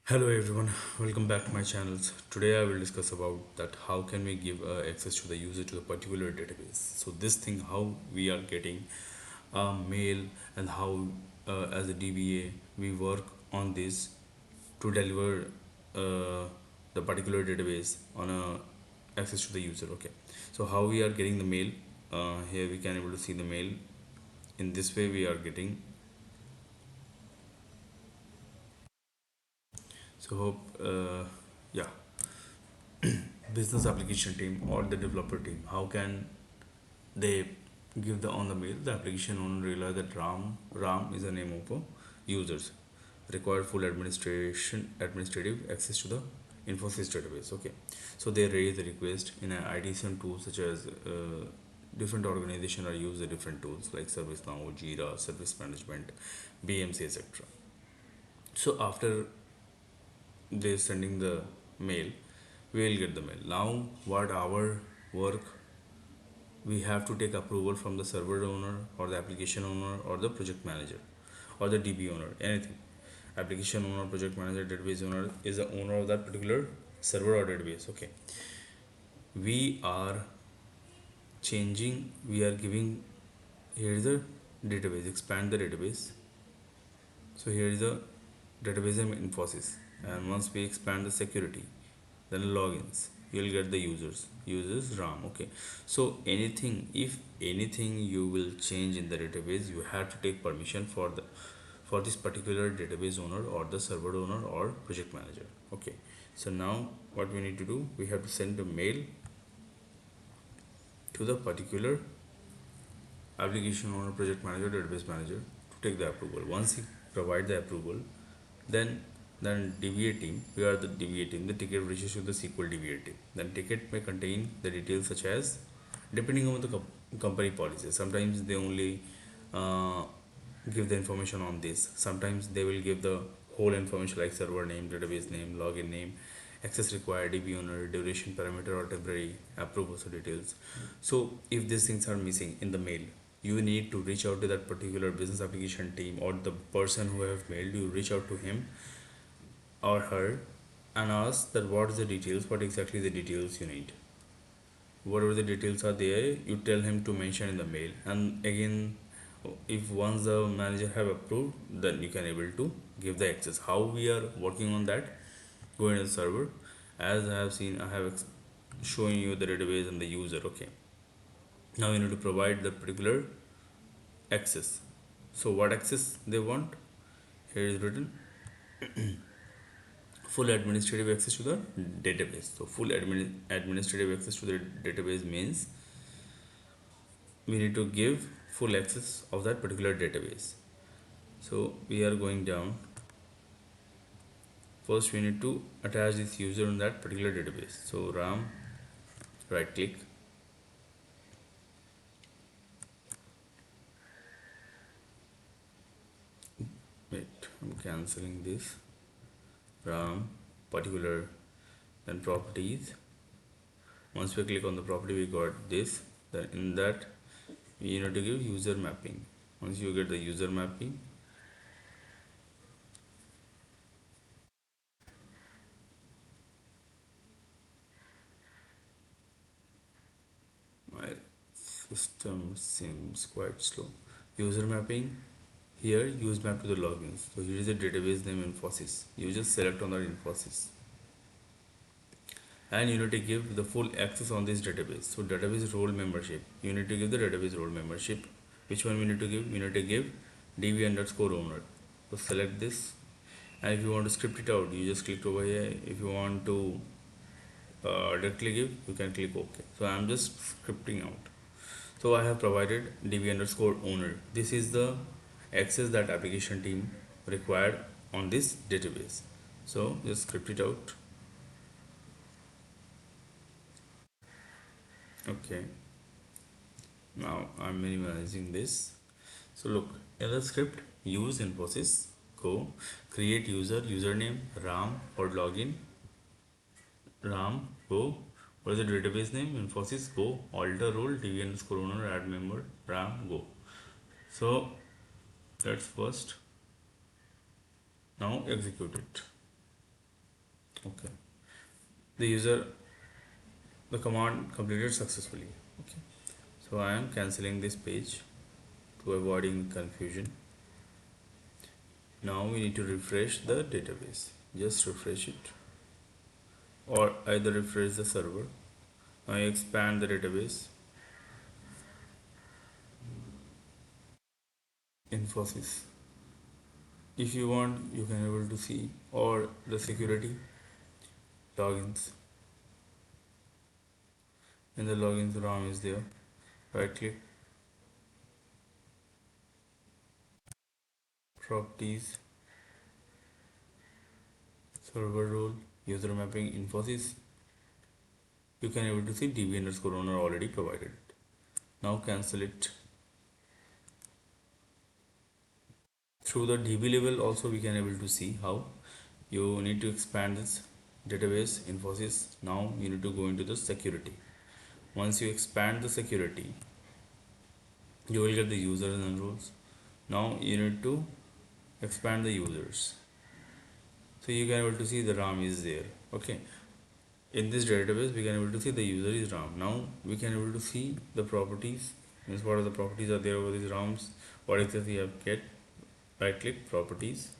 Hello everyone, welcome back to my channels. Today I will discuss about that how can we give access to the user to the particular database. So this thing how we are getting a mail and how as a DBA we work on this to deliver the particular database on a access to the user. Okay, so how we are getting the mail, here we can able to see the mail. In this way we are getting. So hope yeah, business application team or the developer team, how can they give the on the mail the application owner realize that ram is the name of a users required full administrative access to the Infosys database. Okay, so they raise the request in an ITSM tool such as different organization are use the different tools like ServiceNow, JIRA, service management, BMC, etc. So after they sending the mail, we will get the mail. Now what our work, we have to take approval from the server owner or the application owner or the project manager or the DB owner, anything. Application owner, project manager, database owner is the owner of that particular server or database. Okay, we are changing, we are giving, here is the database, expand the database. So here is the database name Infosys, and once we expand the security, then logins, you'll get the users ram. Okay, so anything, if anything you will change in the database, you have to take permission for this particular database owner or the server owner or project manager. Okay, so now what we need to do, we have to send a mail to the particular application owner, project manager, database manager to take the approval. Once he provide the approval, then DBA team, we are the DBA team, the ticket reaches to the SQL DBA team. Then ticket may contain the details such as, depending on the company policy, sometimes they only uh, give the information on this, sometimes they will give the whole information like server name, database name, login name, access required, DB owner, duration parameter or temporary approvals or details. So if these things are missing in the mail, you need to reach out to that particular business application team or the person who have mailed you, reach out to him or her and ask that what is the details, what exactly the details you need. Whatever the details are there, you tell him to mention in the mail, and again, if once the manager have approved, then you can able to give the access. How we are working on that, go into the server. As I have seen, I have shown you the database and the user. Okay, now you need to provide the particular access. So what access they want, here is written full administrative access to the database. So full administrative access to the database means we need to give full access of that particular database. So we are going down. First we need to attach this user in that particular database. So ram, right click, wait, I'm cancelling this, ram particular, then properties. Once we click on the property, we got this. Then in that we need to give user mapping. Once you get the user mapping, my system seems quite slow. User mapping, here use map to the logins. So here is a database name Infosys. You just select on that Infosys, and you need to give the full access on this database. So database role membership, you need to give the database role membership. Which one we need to give? We need to give DB underscore owner. So select this, and if you want to script it out, you just click over here. If you want to directly give, you can click OK. So I am just scripting out. So I have provided DB underscore owner. This is the access that application team required on this database. So just script it out. Okay, now I'm minimizing this. So look, in the script, use Infosys, go create user, username ram or login, ram, go, what is the database name Infosys, go, alter role DB underscore owner, add member ram, go. So that's first. Now execute it. Okay. The user, the command completed successfully. Okay. So I am cancelling this page to avoiding confusion. Now we need to refresh the database. Just refresh it, or either refresh the server. Now you expand the database. Infosys. If you want, you can able to see, or the security logins. In the logins, RAM is there. Right click, properties, server role, user mapping, Infosys. You can able to see DB underscore owner already provided. Now cancel it. Through the DB level also we can able to see how you need to expand this database Infosys. Now you need to go into the security. Once you expand the security, you will get the users and roles. Now you need to expand the users. So you can able to see the RAM is there. Okay. In this database we can able to see the user is RAM. Now we can able to see the properties. Means what are the properties are there over these RAMs. What exactly you have get. Right click properties.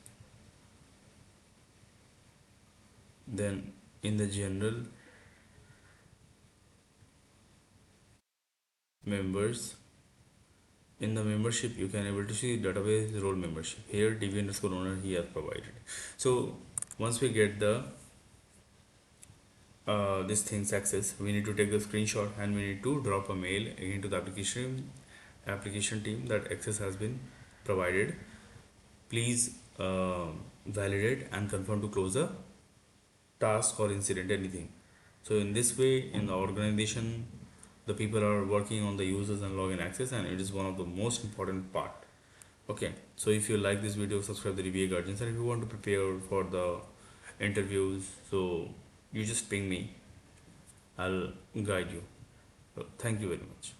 Then in the general members, in the membership you can able to see database role membership. Here DB underscore owner he has provided. So once we get the this thing's access, we need to take the screenshot and we need to drop a mail again to the application team that access has been provided. Please validate and confirm to close the task or incident, anything. So in this way, in the organization, the people are working on the users and login access, and it is one of the most important part. Okay, so if you like this video, subscribe to the DBA Guardians, and if you want to prepare for the interviews, so you just ping me, I'll guide you. So thank you very much.